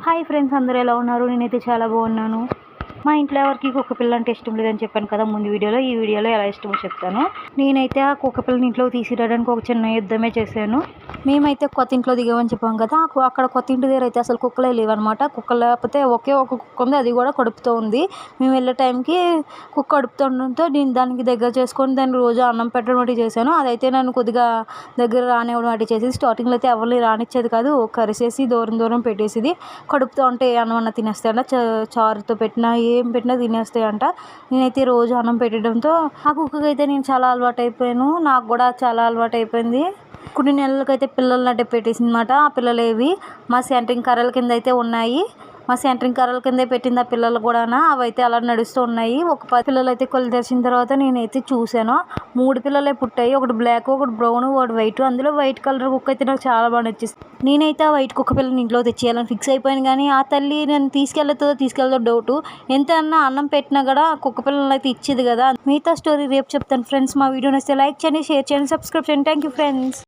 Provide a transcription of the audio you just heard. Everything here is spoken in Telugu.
హాయ్ ఫ్రెండ్స్, అందరూ ఎలా ఉన్నారు? నేనైతే చాలా బాగున్నాను. మా ఇంట్లో ఎవరికి కుక్క పిల్ల అంటే ఇష్టం లేదని చెప్పాను కదా ముందు వీడియోలో. ఈ వీడియోలో ఎలా ఇష్టమో చెప్తాను. నేనైతే ఆ కుక్క పిల్లని ఇంట్లో తీసుకురావడానికి ఒక చిన్న యుద్ధమే చేశాను. మేమైతే కొత్త ఇంట్లో దిగామని చెప్పాం కదా, అక్కడ కొత్త ఇంటి దగ్గర అయితే అసలు కుక్కలే లేవన్నమాట. కుక్క లేకపోతే ఒకే ఒక కుక్క ఉంది, అది కూడా కడుపుతూ ఉంది. మేము వెళ్ళే టైంకి కుక్క కడుపుతుండడంతో నేను దానికి దగ్గర చేసుకొని దాన్ని రోజు అన్నం పెట్టడం వంటి చేశాను. అదైతే నన్ను కొద్దిగా దగ్గర రానివ్వడం వంటి చేసేది. స్టార్టింగ్లో అయితే ఎవరిని రానిచ్చేది కాదు, కరిసేసి దూరం దూరం పెట్టేసేది. కడుపుతో ఉంటే అన్నం అన్న తినేస్తాయంట, చారుతో పెట్టినా ఏం పెట్టినా తినేస్తాయంట. నేనైతే రోజు అన్నం పెట్టడంతో ఆ కుక్కకి అయితే నేను చాలా అలవాటు అయిపోయాను. నాకు కూడా చాలా అలవాటు అయిపోయింది. కొన్ని నెలలకైతే పిల్లలు నడ్డ పెట్టేసింది అనమాట. ఆ పిల్లలు ఏవి మా సెంటరింగ్ కర్రల కింద అయితే ఉన్నాయి. మా సెంటరింగ్ కర్రల కిందే పెట్టింది ఆ పిల్లలు కూడా. అవి అయితే అలా నడుస్తూ ఉన్నాయి. ఒక 10 పిల్లలు అయితే కళ్ళు తెరిచిన తర్వాత నేనైతే చూశాను. 3 పిల్లలే పుట్టాయి. ఒకటి బ్లాక్, ఒకటి బ్రౌన్, ఒకటి వైట్. అందులో వైట్ కలర్ కుక్క అయితే నాకు చాలా బాగా నచ్చేసింది. నేనైతే ఆ వైట్ కుక్క పిల్లని ఇంట్లో తెచ్చేయాలని ఫిక్స్ అయిపోయాను. కానీ ఆ తల్లి నేను తీసుకెళ్తా డౌట్. ఎంత అన్నా అన్నం పెట్టినా కూడా కుక్క పిల్లలు అయితే ఇచ్చేది కదా. మిగతా స్టోరీ రేపు చెప్తాను ఫ్రెండ్స్. మా వీడియో నచ్చితే లైక్ చేయండి, షేర్ చేయండి, సబ్స్క్రైబ్ చేయండి. Thank you friends.